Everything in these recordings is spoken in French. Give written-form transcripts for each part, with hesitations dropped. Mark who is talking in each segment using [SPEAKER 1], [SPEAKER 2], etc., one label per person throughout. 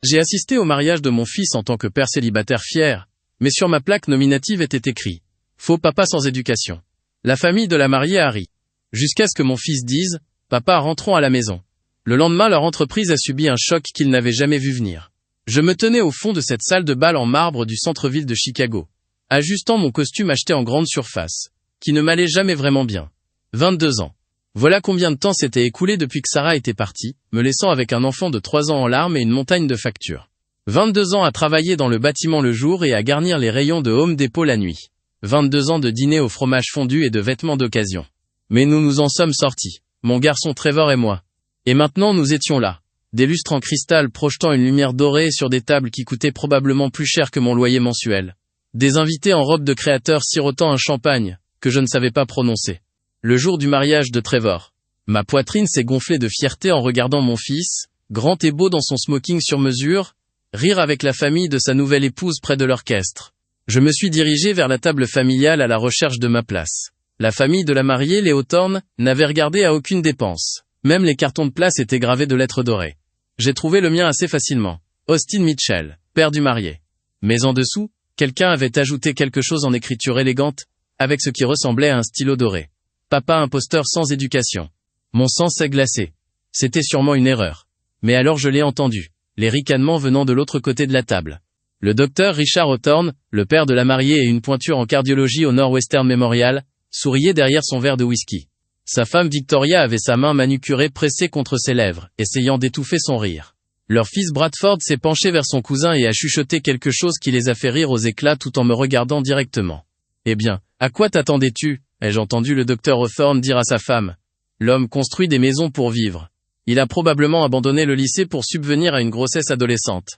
[SPEAKER 1] J'ai assisté au mariage de mon fils en tant que père célibataire fier, mais sur ma plaque nominative était écrit « Faux papa sans éducation ». La famille de la mariée a ri. Jusqu'à ce que mon fils dise « Papa, rentrons à la maison ». Le lendemain, leur entreprise a subi un choc qu'ils n'avaient jamais vu venir. Je me tenais au fond de cette salle de bal en marbre du centre-ville de Chicago, ajustant mon costume acheté en grande surface, qui ne m'allait jamais vraiment bien. 22 ans. Voilà combien de temps s'était écoulé depuis que Sarah était partie, me laissant avec un enfant de 3 ans en larmes et une montagne de factures. 22 ans à travailler dans le bâtiment le jour et à garnir les rayons de Home Depot la nuit. 22 ans de dîner au fromage fondu et de vêtements d'occasion. Mais nous nous en sommes sortis, mon garçon Trevor et moi. Et maintenant nous étions là. Des lustres en cristal projetant une lumière dorée sur des tables qui coûtaient probablement plus cher que mon loyer mensuel. Des invités en robe de créateur sirotant un champagne, que je ne savais pas prononcer. Le jour du mariage de Trevor. Ma poitrine s'est gonflée de fierté en regardant mon fils, grand et beau dans son smoking sur mesure, rire avec la famille de sa nouvelle épouse près de l'orchestre. Je me suis dirigé vers la table familiale à la recherche de ma place. La famille de la mariée, les Hawthorne, n'avait regardé à aucune dépense. Même les cartons de place étaient gravés de lettres dorées. J'ai trouvé le mien assez facilement. Austin Mitchell, père du marié. Mais en dessous, quelqu'un avait ajouté quelque chose en écriture élégante, avec ce qui ressemblait à un stylo doré. Papa imposteur sans éducation. Mon sang s'est glacé. C'était sûrement une erreur. Mais alors je l'ai entendu, les ricanements venant de l'autre côté de la table. Le docteur Richard Hawthorne, le père de la mariée et une pointure en cardiologie au Northwestern Memorial, souriait derrière son verre de whisky. Sa femme Victoria avait sa main manucurée pressée contre ses lèvres, essayant d'étouffer son rire. Leur fils Bradford s'est penché vers son cousin et a chuchoté quelque chose qui les a fait rire aux éclats tout en me regardant directement. « Eh bien, à quoi t'attendais-tu » ai-je entendu le docteur Hawthorne dire à sa femme. L'homme construit des maisons pour vivre. Il a probablement abandonné le lycée pour subvenir à une grossesse adolescente.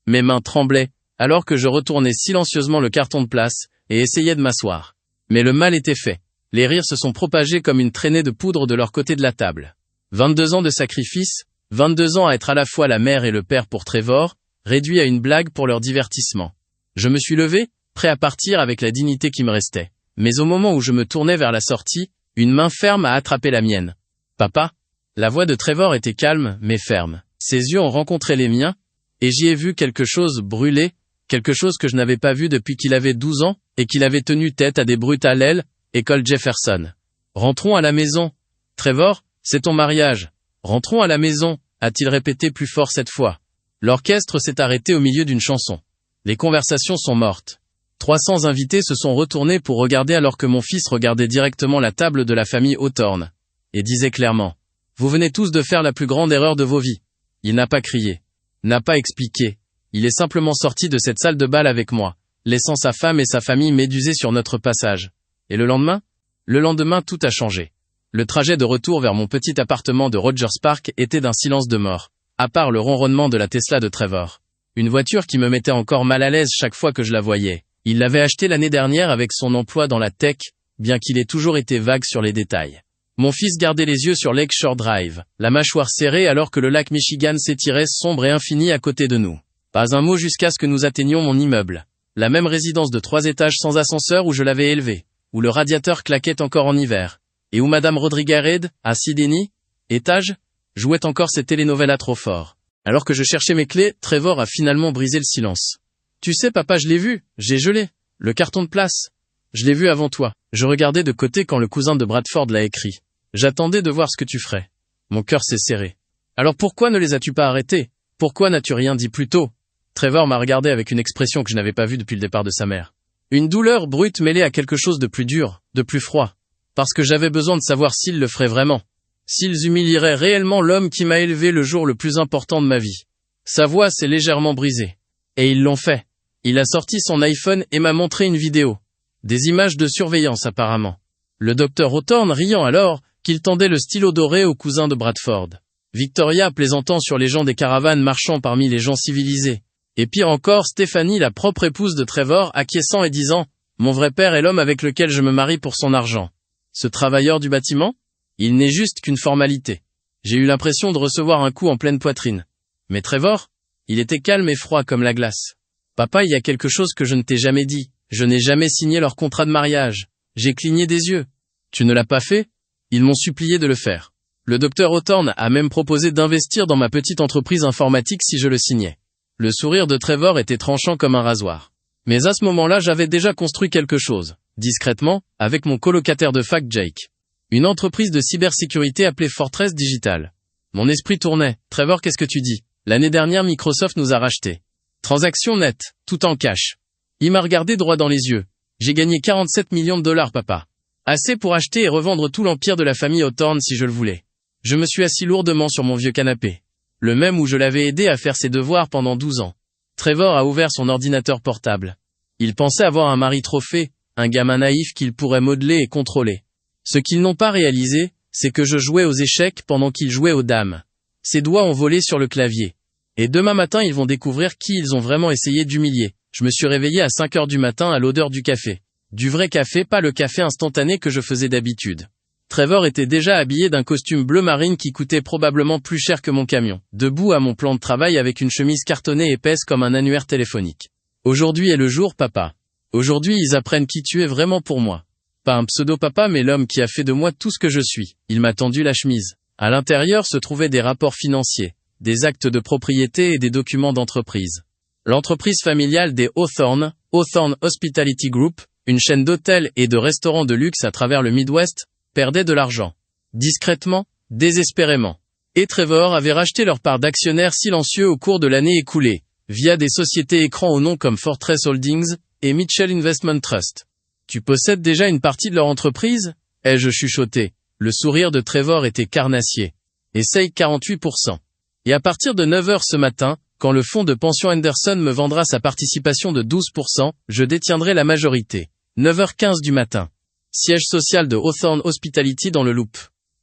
[SPEAKER 1] Mes mains tremblaient, alors que je retournais silencieusement le carton de place, et essayais de m'asseoir. Mais le mal était fait. Les rires se sont propagés comme une traînée de poudre de leur côté de la table. 22 ans de sacrifice, 22 ans à être à la fois la mère et le père pour Trevor, réduits à une blague pour leur divertissement. Je me suis levé, prêt à partir avec la dignité qui me restait. Mais au moment où je me tournais vers la sortie, une main ferme a attrapé la mienne. « Papa ?» La voix de Trevor était calme, mais ferme. Ses yeux ont rencontré les miens, et j'y ai vu quelque chose brûler, quelque chose que je n'avais pas vu depuis qu'il avait 12 ans, et qu'il avait tenu tête à des brutes à l'aile, école Jefferson. « Rentrons à la maison. »« Trevor, c'est ton mariage. Rentrons à la maison, » a-t-il répété plus fort cette fois. L'orchestre s'est arrêté au milieu d'une chanson. Les conversations sont mortes. 300 invités se sont retournés pour regarder alors que mon fils regardait directement la table de la famille Hawthorne, et disait clairement « Vous venez tous de faire la plus grande erreur de vos vies. » Il n'a pas crié, n'a pas expliqué. Il est simplement sorti de cette salle de bal avec moi, laissant sa femme et sa famille médusées sur notre passage. Et le lendemain ? Le lendemain, tout a changé. Le trajet de retour vers mon petit appartement de Rogers Park était d'un silence de mort, à part le ronronnement de la Tesla de Trevor. Une voiture qui me mettait encore mal à l'aise chaque fois que je la voyais. Il l'avait achetée l'année dernière avec son emploi dans la tech, bien qu'il ait toujours été vague sur les détails. Mon fils gardait les yeux sur Lakeshore Drive, la mâchoire serrée alors que le lac Michigan s'étirait sombre et infini à côté de nous. Pas un mot jusqu'à ce que nous atteignions mon immeuble. La même résidence de 3 étages sans ascenseur où je l'avais élevé, où le radiateur claquait encore en hiver, et où Madame Rodriguez, à Sidney, étage, jouait encore ses telenovelas trop fort. Alors que je cherchais mes clés, Trevor a finalement brisé le silence. « Tu sais papa, je l'ai vu, j'ai gelé. Le carton de place. Je l'ai vu avant toi. » Je regardais de côté quand le cousin de Bradford l'a écrit. J'attendais de voir ce que tu ferais. Mon cœur s'est serré. Alors pourquoi ne les as-tu pas arrêtés ? Pourquoi n'as-tu rien dit plus tôt ? Trevor m'a regardé avec une expression que je n'avais pas vue depuis le départ de sa mère. Une douleur brute mêlée à quelque chose de plus dur, de plus froid. Parce que j'avais besoin de savoir s'ils le feraient vraiment. S'ils humilieraient réellement l'homme qui m'a élevé le jour le plus important de ma vie. Sa voix s'est légèrement brisée. Et ils l'ont fait. Il a sorti son iPhone et m'a montré une vidéo. Des images de surveillance apparemment. Le docteur Hawthorne riant alors qu'il tendait le stylo doré au cousin de Bradford. Victoria plaisantant sur les gens des caravanes marchant parmi les gens civilisés. Et pire encore, Stéphanie, la propre épouse de Trevor, acquiesçant et disant « Mon vrai père est l'homme avec lequel je me marie pour son argent. » Ce travailleur du bâtiment ? Il n'est juste qu'une formalité. J'ai eu l'impression de recevoir un coup en pleine poitrine. Mais Trevor ? Il était calme et froid comme la glace. « Papa, il y a quelque chose que je ne t'ai jamais dit. Je n'ai jamais signé leur contrat de mariage. » J'ai cligné des yeux. « Tu ne l'as pas fait ? » Ils m'ont supplié de le faire. Le docteur Hawthorne a même proposé d'investir dans ma petite entreprise informatique si je le signais. Le sourire de Trevor était tranchant comme un rasoir. Mais à ce moment-là, j'avais déjà construit quelque chose, discrètement, avec mon colocataire de fac Jake. Une entreprise de cybersécurité appelée Fortress Digital. Mon esprit tournait. Trevor, qu'est-ce que tu dis? L'année dernière, Microsoft nous a rachetés. Transaction nette, tout en cash. Il m'a regardé droit dans les yeux. J'ai gagné 47 millions de dollars, papa. Assez pour acheter et revendre tout l'empire de la famille Hawthorne si je le voulais. Je me suis assis lourdement sur mon vieux canapé. Le même où je l'avais aidé à faire ses devoirs pendant 12 ans. Trevor a ouvert son ordinateur portable. Il pensait avoir un mari trophée, un gamin naïf qu'il pourrait modeler et contrôler. Ce qu'ils n'ont pas réalisé, c'est que je jouais aux échecs pendant qu'ils jouaient aux dames. Ses doigts ont volé sur le clavier. Et demain matin, ils vont découvrir qui ils ont vraiment essayé d'humilier. Je me suis réveillé à 5 heures du matin à l'odeur du café. Du vrai café, pas le café instantané que je faisais d'habitude. Trevor était déjà habillé d'un costume bleu marine qui coûtait probablement plus cher que mon camion, debout à mon plan de travail avec une chemise cartonnée épaisse comme un annuaire téléphonique. Aujourd'hui est le jour, papa. Aujourd'hui, ils apprennent qui tu es vraiment pour moi. Pas un pseudo-papa mais l'homme qui a fait de moi tout ce que je suis. Il m'a tendu la chemise. À l'intérieur se trouvaient des rapports financiers, des actes de propriété et des documents d'entreprise. L'entreprise familiale des Hawthorne, Hawthorne Hospitality Group, une chaîne d'hôtels et de restaurants de luxe à travers le Midwest, perdait de l'argent. Discrètement, désespérément. Et Trevor avait racheté leur part d'actionnaires silencieux au cours de l'année écoulée, via des sociétés écrans au nom comme Fortress Holdings et Mitchell Investment Trust. Tu possèdes déjà une partie de leur entreprise? Ai-je chuchoté. Le sourire de Trevor était carnassier. Essaye 48%. Et à partir de 9 heures ce matin, quand le fonds de pension Henderson me vendra sa participation de 12%, je détiendrai la majorité. 9h15 du matin. Siège social de Hawthorne Hospitality dans le Loop.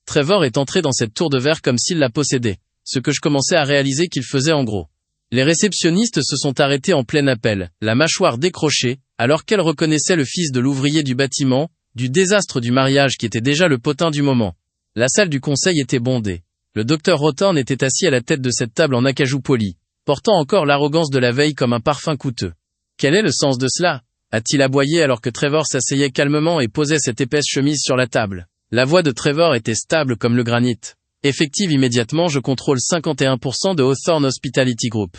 [SPEAKER 1] Trevor est entré dans cette tour de verre comme s'il la possédait, ce que je commençais à réaliser qu'il faisait en gros. Les réceptionnistes se sont arrêtés en plein appel, la mâchoire décrochée, alors qu'elle reconnaissait le fils de l'ouvrier du bâtiment, du désastre du mariage qui était déjà le potin du moment. La salle du conseil était bondée. Le docteur Hawthorne était assis à la tête de cette table en acajou poli, portant encore l'arrogance de la veille comme un parfum coûteux. Quel est le sens de cela? A-t-il aboyé alors que Trevor s'asseyait calmement et posait cette épaisse chemise sur la table? La voix de Trevor était stable comme le granit. Effective immédiatement, je contrôle 51% de Hawthorne Hospitality Group.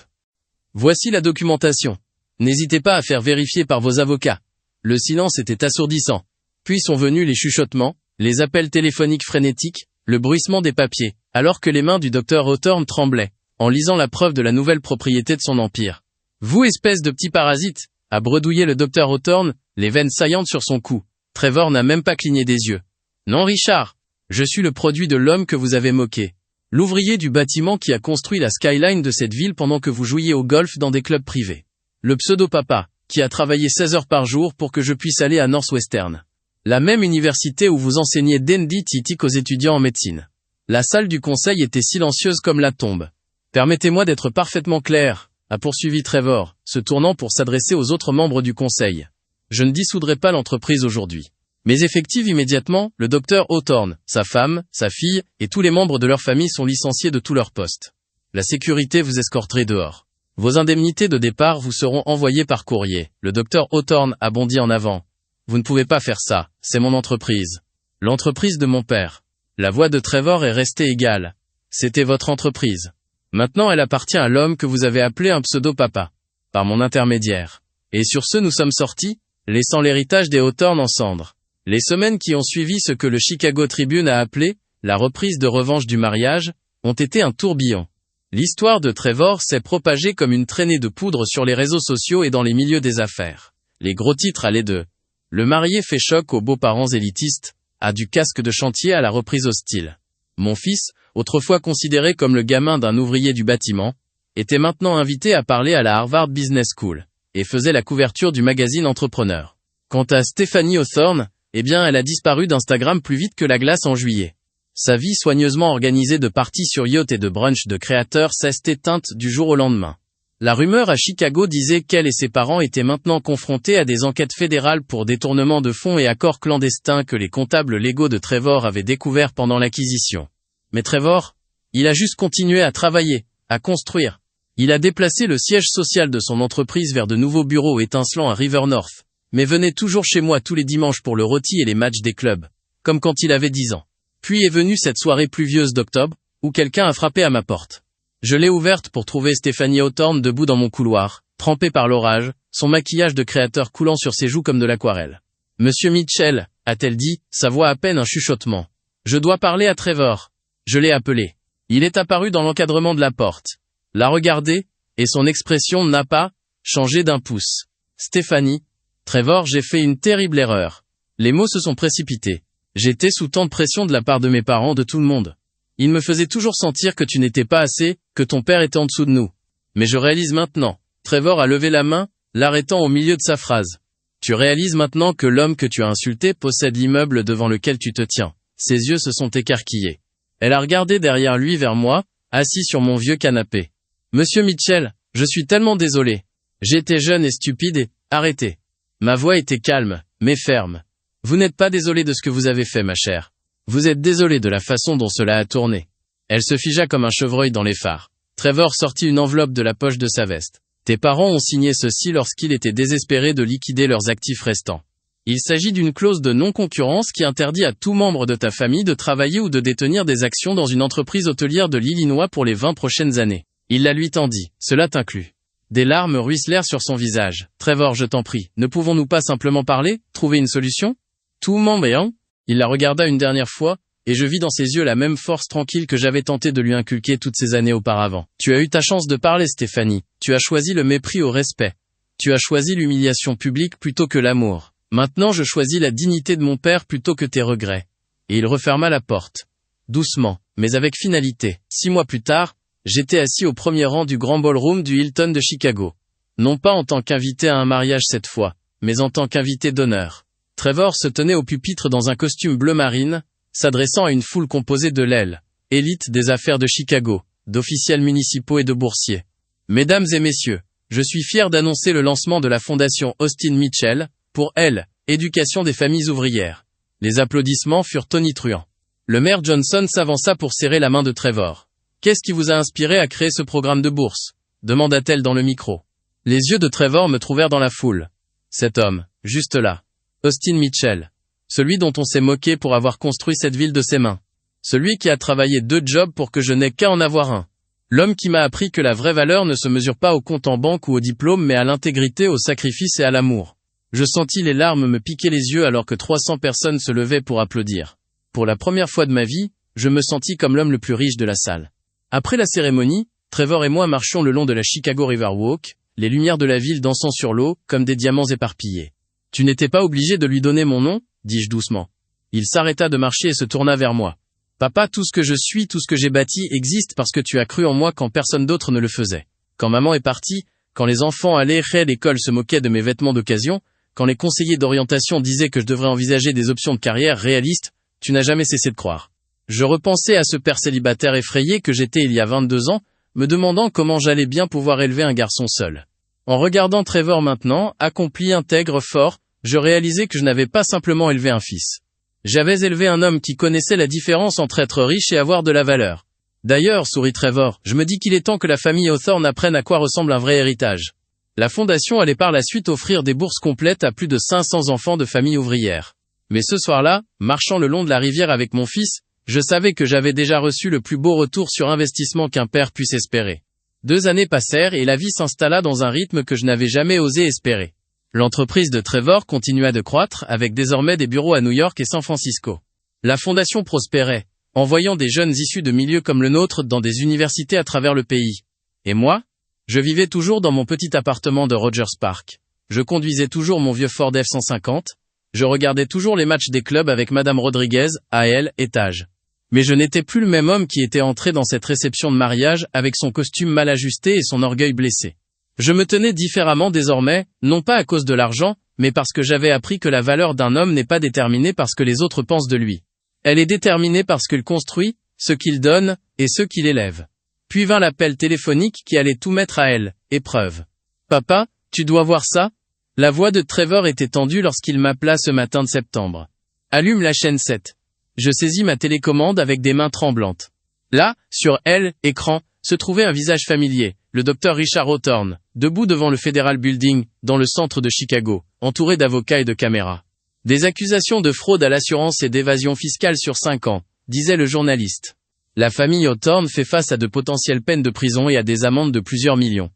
[SPEAKER 1] Voici la documentation. N'hésitez pas à faire vérifier par vos avocats. Le silence était assourdissant. Puis sont venus les chuchotements, les appels téléphoniques frénétiques, le bruissement des papiers, alors que les mains du docteur Hawthorne tremblaient, en lisant la preuve de la nouvelle propriété de son empire. Vous espèce de petit parasite, a bredouillé le docteur Hawthorne, les veines saillantes sur son cou. Trevor n'a même pas cligné des yeux. Non Richard, je suis le produit de l'homme que vous avez moqué. L'ouvrier du bâtiment qui a construit la skyline de cette ville pendant que vous jouiez au golf dans des clubs privés. Le pseudo-papa, qui a travaillé 16 heures par jour pour que je puisse aller à Northwestern. La même université où vous enseignez denditis aux étudiants en médecine. La salle du conseil était silencieuse comme la tombe. Permettez-moi d'être parfaitement clair, a poursuivi Trevor, se tournant pour s'adresser aux autres membres du conseil. Je ne dissoudrai pas l'entreprise aujourd'hui. Mais effective immédiatement, le docteur Hawthorne, sa femme, sa fille, et tous les membres de leur famille sont licenciés de tous leurs postes. La sécurité vous escorterait dehors. Vos indemnités de départ vous seront envoyées par courrier. Le docteur Hawthorne a bondi en avant. Vous ne pouvez pas faire ça, c'est mon entreprise. L'entreprise de mon père. La voix de Trevor est restée égale. C'était votre entreprise. Maintenant elle appartient à l'homme que vous avez appelé un pseudo-papa. Par mon intermédiaire. Et sur ce nous sommes sortis, laissant l'héritage des Hawthorne en cendres. Les semaines qui ont suivi ce que le Chicago Tribune a appelé la reprise de revanche du mariage, ont été un tourbillon. L'histoire de Trevor s'est propagée comme une traînée de poudre sur les réseaux sociaux et dans les milieux des affaires. Les gros titres allaient de « Le marié fait choc aux beaux-parents élitistes » à du casque de chantier à la reprise hostile. Mon fils, autrefois considéré comme le gamin d'un ouvrier du bâtiment, était maintenant invité à parler à la Harvard Business School, et faisait la couverture du magazine Entrepreneur. Quant à Stephanie Hawthorne, eh bien elle a disparu d'Instagram plus vite que la glace en juillet. Sa vie soigneusement organisée de parties sur yacht et de brunch de créateurs s'est éteinte du jour au lendemain. La rumeur à Chicago disait qu'elle et ses parents étaient maintenant confrontés à des enquêtes fédérales pour détournement de fonds et accords clandestins que les comptables légaux de Trevor avaient découverts pendant l'acquisition. Mais Trevor, il a juste continué à travailler, à construire. Il a déplacé le siège social de son entreprise vers de nouveaux bureaux étincelants à River North, mais venait toujours chez moi tous les dimanches pour le rôti et les matchs des clubs, comme quand il avait 10 ans. Puis est venue cette soirée pluvieuse d'octobre, où quelqu'un a frappé à ma porte. Je l'ai ouverte pour trouver Stephanie Hawthorne debout dans mon couloir, trempée par l'orage, son maquillage de créateur coulant sur ses joues comme de l'aquarelle. « Monsieur Mitchell », a-t-elle dit, sa voix à peine un chuchotement. « Je dois parler à Trevor. » Je l'ai appelé. Il est apparu dans l'encadrement de la porte. L'a regardé, et son expression n'a pas changé d'un pouce. « Stéphanie. »« Trevor, j'ai fait une terrible erreur. » Les mots se sont précipités. J'étais sous tant de pression de la part de mes parents, de tout le monde. Ils me faisaient toujours sentir que tu n'étais pas assez, que ton père était en dessous de nous. Mais je réalise maintenant. Trevor a levé la main, l'arrêtant au milieu de sa phrase. Tu réalises maintenant que l'homme que tu as insulté possède l'immeuble devant lequel tu te tiens. Ses yeux se sont écarquillés. Elle a regardé derrière lui vers moi, assis sur mon vieux canapé. Monsieur Mitchell, je suis tellement désolé. J'étais jeune et stupide et arrêtez. Ma voix était calme, mais ferme. Vous n'êtes pas désolé de ce que vous avez fait, ma chère. Vous êtes désolé de la façon dont cela a tourné. Elle se figea comme un chevreuil dans les phares. Trevor sortit une enveloppe de la poche de sa veste. Tes parents ont signé ceci lorsqu'ils étaient désespérés de liquider leurs actifs restants. Il s'agit d'une clause de non-concurrence qui interdit à tout membre de ta famille de travailler ou de détenir des actions dans une entreprise hôtelière de l'Illinois pour les 20 prochaines années. Il la lui tendit. Cela t'inclut. Des larmes ruisselèrent sur son visage. Trevor, je t'en prie, ne pouvons-nous pas simplement parler, trouver une solution? Tout m'embête. Il la regarda une dernière fois, et je vis dans ses yeux la même force tranquille que j'avais tenté de lui inculquer toutes ces années auparavant. Tu as eu ta chance de parler, Stéphanie. Tu as choisi le mépris au respect. Tu as choisi l'humiliation publique plutôt que l'amour. Maintenant je choisis la dignité de mon père plutôt que tes regrets. Et il referma la porte. Doucement, mais avec finalité. 6 mois plus tard, j'étais assis au premier rang du grand ballroom du Hilton de Chicago. Non pas en tant qu'invité à un mariage cette fois, mais en tant qu'invité d'honneur. Trevor se tenait au pupitre dans un costume bleu marine, s'adressant à une foule composée de l'aile, élite des affaires de Chicago, d'officiels municipaux et de boursiers. Mesdames et messieurs, je suis fier d'annoncer le lancement de la fondation Austin Mitchell, pour elle, éducation des familles ouvrières. Les applaudissements furent tonitruants. Le maire Johnson s'avança pour serrer la main de Trevor. Qu'est-ce qui vous a inspiré à créer ce programme de bourse? Demanda-t-elle dans le micro. Les yeux de Trevor me trouvèrent dans la foule. Cet homme, juste là. Austin Mitchell. Celui dont on s'est moqué pour avoir construit cette ville de ses mains. Celui qui a travaillé 2 jobs pour que je n'ai qu'à en avoir un. L'homme qui m'a appris que la vraie valeur ne se mesure pas au compte en banque ou au diplôme mais à l'intégrité, au sacrifice et à l'amour. Je sentis les larmes me piquer les yeux alors que 300 personnes se levaient pour applaudir. Pour la première fois de ma vie, je me sentis comme l'homme le plus riche de la salle. Après la cérémonie, Trevor et moi marchions le long de la Chicago River Walk, les lumières de la ville dansant sur l'eau, comme des diamants éparpillés. Tu n'étais pas obligé de lui donner mon nom, dis-je doucement. Il s'arrêta de marcher et se tourna vers moi. Papa, tout ce que je suis, tout ce que j'ai bâti existe parce que tu as cru en moi quand personne d'autre ne le faisait. Quand maman est partie, quand les enfants allaient à l'école se moquaient de mes vêtements d'occasion, quand les conseillers d'orientation disaient que je devrais envisager des options de carrière réalistes, tu n'as jamais cessé de croire. Je repensais à ce père célibataire effrayé que j'étais il y a 22 ans, me demandant comment j'allais bien pouvoir élever un garçon seul. En regardant Trevor maintenant, accompli, intègre, fort, je réalisais que je n'avais pas simplement élevé un fils. J'avais élevé un homme qui connaissait la différence entre être riche et avoir de la valeur. D'ailleurs, sourit Trevor, je me dis qu'il est temps que la famille Hawthorne apprenne à quoi ressemble un vrai héritage. La fondation allait par la suite offrir des bourses complètes à plus de 500 enfants de familles ouvrières. Mais ce soir-là, marchant le long de la rivière avec mon fils, je savais que j'avais déjà reçu le plus beau retour sur investissement qu'un père puisse espérer. 2 années passèrent et la vie s'installa dans un rythme que je n'avais jamais osé espérer. L'entreprise de Trevor continua de croître, avec désormais des bureaux à New York et San Francisco. La fondation prospérait, envoyant des jeunes issus de milieux comme le nôtre dans des universités à travers le pays. Et moi? Je vivais toujours dans mon petit appartement de Rogers Park. Je conduisais toujours mon vieux Ford F-150. Je regardais toujours les matchs des clubs avec Madame Rodriguez, à elle, étage. Mais je n'étais plus le même homme qui était entré dans cette réception de mariage avec son costume mal ajusté et son orgueil blessé. Je me tenais différemment désormais, non pas à cause de l'argent, mais parce que j'avais appris que la valeur d'un homme n'est pas déterminée par ce que les autres pensent de lui. Elle est déterminée par ce qu'il construit, ce qu'il donne, et ce qu'il élève. Puis vint l'appel téléphonique qui allait tout mettre à elle, épreuve. « Papa, tu dois voir ça ?» La voix de Trevor était tendue lorsqu'il m'appela ce matin de septembre. « Allume la chaîne 7. » Je saisis ma télécommande avec des mains tremblantes. Là, sur elle, écran, se trouvait un visage familier, le docteur Richard Hawthorne, debout devant le Federal Building, dans le centre de Chicago, entouré d'avocats et de caméras. Des accusations de fraude à l'assurance et d'évasion fiscale sur 5 ans, disait le journaliste. La famille Hawthorne fait face à de potentielles peines de prison et à des amendes de plusieurs millions.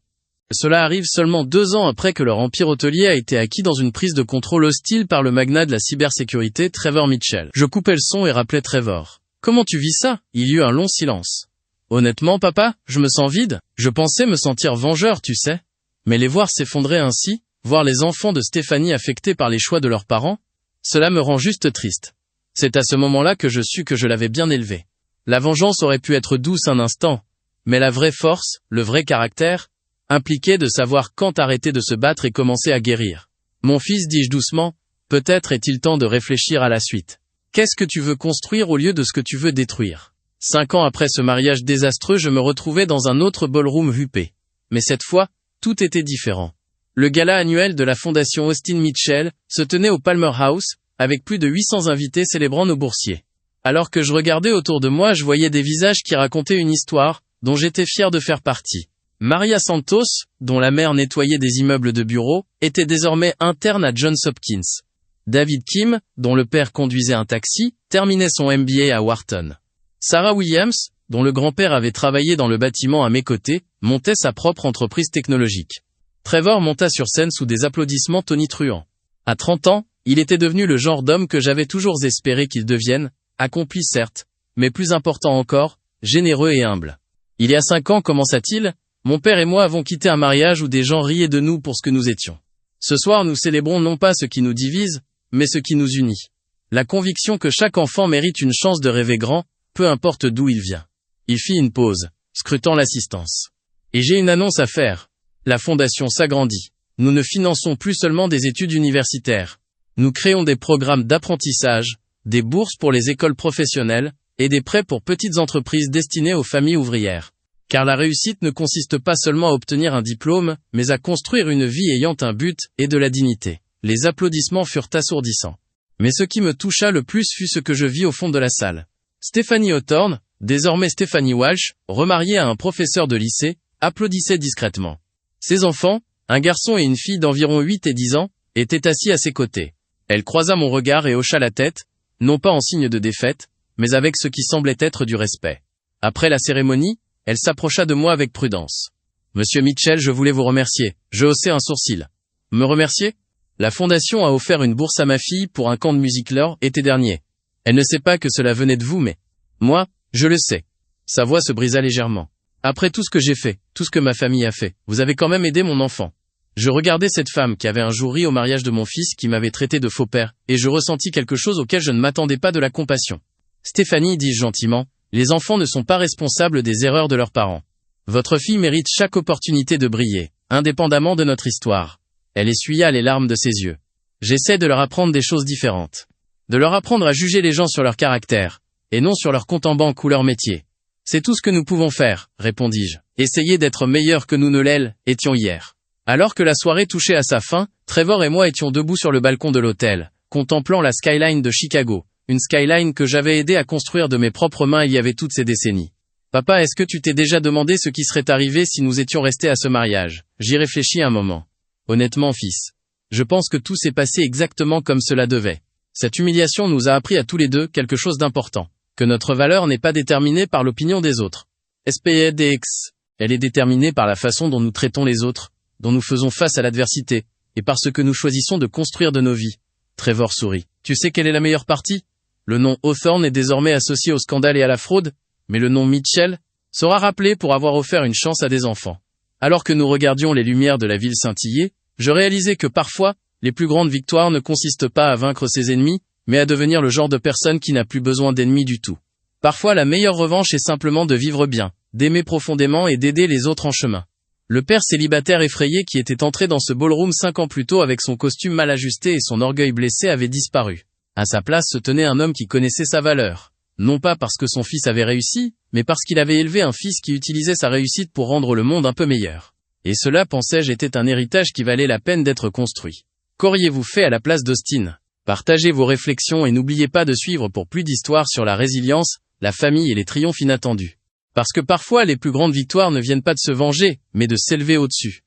[SPEAKER 1] Cela arrive seulement 2 ans après que leur empire hôtelier a été acquis dans une prise de contrôle hostile par le magnat de la cybersécurité Trevor Mitchell. Je coupais le son et rappelais Trevor. Comment tu vis ça? Il y eut un long silence. Honnêtement, papa, je me sens vide. Je pensais me sentir vengeur, tu sais. Mais les voir s'effondrer ainsi, voir les enfants de Stéphanie affectés par les choix de leurs parents, cela me rend juste triste. C'est à ce moment-là que je sus que je l'avais bien élevé. La vengeance aurait pu être douce un instant, mais la vraie force, le vrai caractère, impliquait de savoir quand arrêter de se battre et commencer à guérir. Mon fils, dis-je doucement, peut-être est-il temps de réfléchir à la suite. Qu'est-ce que tu veux construire au lieu de ce que tu veux détruire? 5 ans après ce mariage désastreux, je me retrouvais dans un autre ballroom huppé. Mais cette fois, tout était différent. Le gala annuel de la fondation Austin Mitchell se tenait au Palmer House, avec plus de 800 invités célébrant nos boursiers. Alors que je regardais autour de moi, je voyais des visages qui racontaient une histoire, dont j'étais fier de faire partie. Maria Santos, dont la mère nettoyait des immeubles de bureaux, était désormais interne à Johns Hopkins. David Kim, dont le père conduisait un taxi, terminait son MBA à Wharton. Sarah Williams, dont le grand-père avait travaillé dans le bâtiment à mes côtés, montait sa propre entreprise technologique. Trevor monta sur scène sous des applaudissements tonitruants. À 30 ans, il était devenu le genre d'homme que j'avais toujours espéré qu'il devienne, accompli certes, mais plus important encore, généreux et humble. Il y a 5 ans, commença-t-il, mon père et moi avons quitté un mariage où des gens riaient de nous pour ce que nous étions. Ce soir, nous célébrons non pas ce qui nous divise, mais ce qui nous unit. La conviction que chaque enfant mérite une chance de rêver grand, peu importe d'où il vient. Il fit une pause, scrutant l'assistance. Et j'ai une annonce à faire. La fondation s'agrandit. Nous ne finançons plus seulement des études universitaires. Nous créons des programmes d'apprentissage, des bourses pour les écoles professionnelles, et des prêts pour petites entreprises destinées aux familles ouvrières. Car la réussite ne consiste pas seulement à obtenir un diplôme, mais à construire une vie ayant un but et de la dignité. Les applaudissements furent assourdissants. Mais ce qui me toucha le plus fut ce que je vis au fond de la salle. Stéphanie Hawthorne, désormais Stéphanie Walsh, remariée à un professeur de lycée, applaudissait discrètement. Ses enfants, un garçon et une fille d'environ 8 et 10 ans, étaient assis à ses côtés. Elle croisa mon regard et hocha la tête, non pas en signe de défaite, mais avec ce qui semblait être du respect. Après la cérémonie, elle s'approcha de moi avec prudence. « Monsieur Mitchell, je voulais vous remercier. » Je haussai un sourcil. « Me remercier ? La fondation a offert une bourse à ma fille pour un camp de musique l'été dernier. Elle ne sait pas que cela venait de vous, mais... Moi, je le sais. » Sa voix se brisa légèrement. « Après tout ce que j'ai fait, tout ce que ma famille a fait, vous avez quand même aidé mon enfant. » Je regardais cette femme qui avait un jour ri au mariage de mon fils qui m'avait traité de faux père, et je ressentis quelque chose auquel je ne m'attendais pas, de la compassion. « Stéphanie, dis-je gentiment, les enfants ne sont pas responsables des erreurs de leurs parents. Votre fille mérite chaque opportunité de briller, indépendamment de notre histoire. » Elle essuya les larmes de ses yeux. « J'essaie de leur apprendre des choses différentes. De leur apprendre à juger les gens sur leur caractère, et non sur leur compte en banque ou leur métier. C'est tout ce que nous pouvons faire, répondis-je. Essayer d'être meilleurs que nous ne l'étions hier. » Alors que la soirée touchait à sa fin, Trevor et moi étions debout sur le balcon de l'hôtel, contemplant la skyline de Chicago, une skyline que j'avais aidé à construire de mes propres mains il y avait toutes ces décennies. « Papa, est-ce que tu t'es déjà demandé ce qui serait arrivé si nous étions restés à ce mariage ? » J'y réfléchis un moment. « Honnêtement, fils, je pense que tout s'est passé exactement comme cela devait. Cette humiliation nous a appris à tous les deux quelque chose d'important, que notre valeur n'est pas déterminée par l'opinion des autres. SPEDX. Elle est déterminée par la façon dont nous traitons les autres, dont nous faisons face à l'adversité, et par ce que nous choisissons de construire de nos vies. » Trevor sourit. « Tu sais quelle est la meilleure partie ? Le nom Hawthorne est désormais associé au scandale et à la fraude, mais le nom Mitchell sera rappelé pour avoir offert une chance à des enfants. » Alors que nous regardions les lumières de la ville scintiller, je réalisais que parfois, les plus grandes victoires ne consistent pas à vaincre ses ennemis, mais à devenir le genre de personne qui n'a plus besoin d'ennemis du tout. Parfois, la meilleure revanche est simplement de vivre bien, d'aimer profondément et d'aider les autres en chemin. Le père célibataire effrayé qui était entré dans ce ballroom 5 ans plus tôt avec son costume mal ajusté et son orgueil blessé avait disparu. À sa place se tenait un homme qui connaissait sa valeur. Non pas parce que son fils avait réussi, mais parce qu'il avait élevé un fils qui utilisait sa réussite pour rendre le monde un peu meilleur. Et cela, pensais-je, était un héritage qui valait la peine d'être construit. Qu'auriez-vous fait à la place d'Austin ? Partagez vos réflexions et n'oubliez pas de suivre pour plus d'histoires sur la résilience, la famille et les triomphes inattendus. Parce que parfois les plus grandes victoires ne viennent pas de se venger, mais de s'élever au-dessus.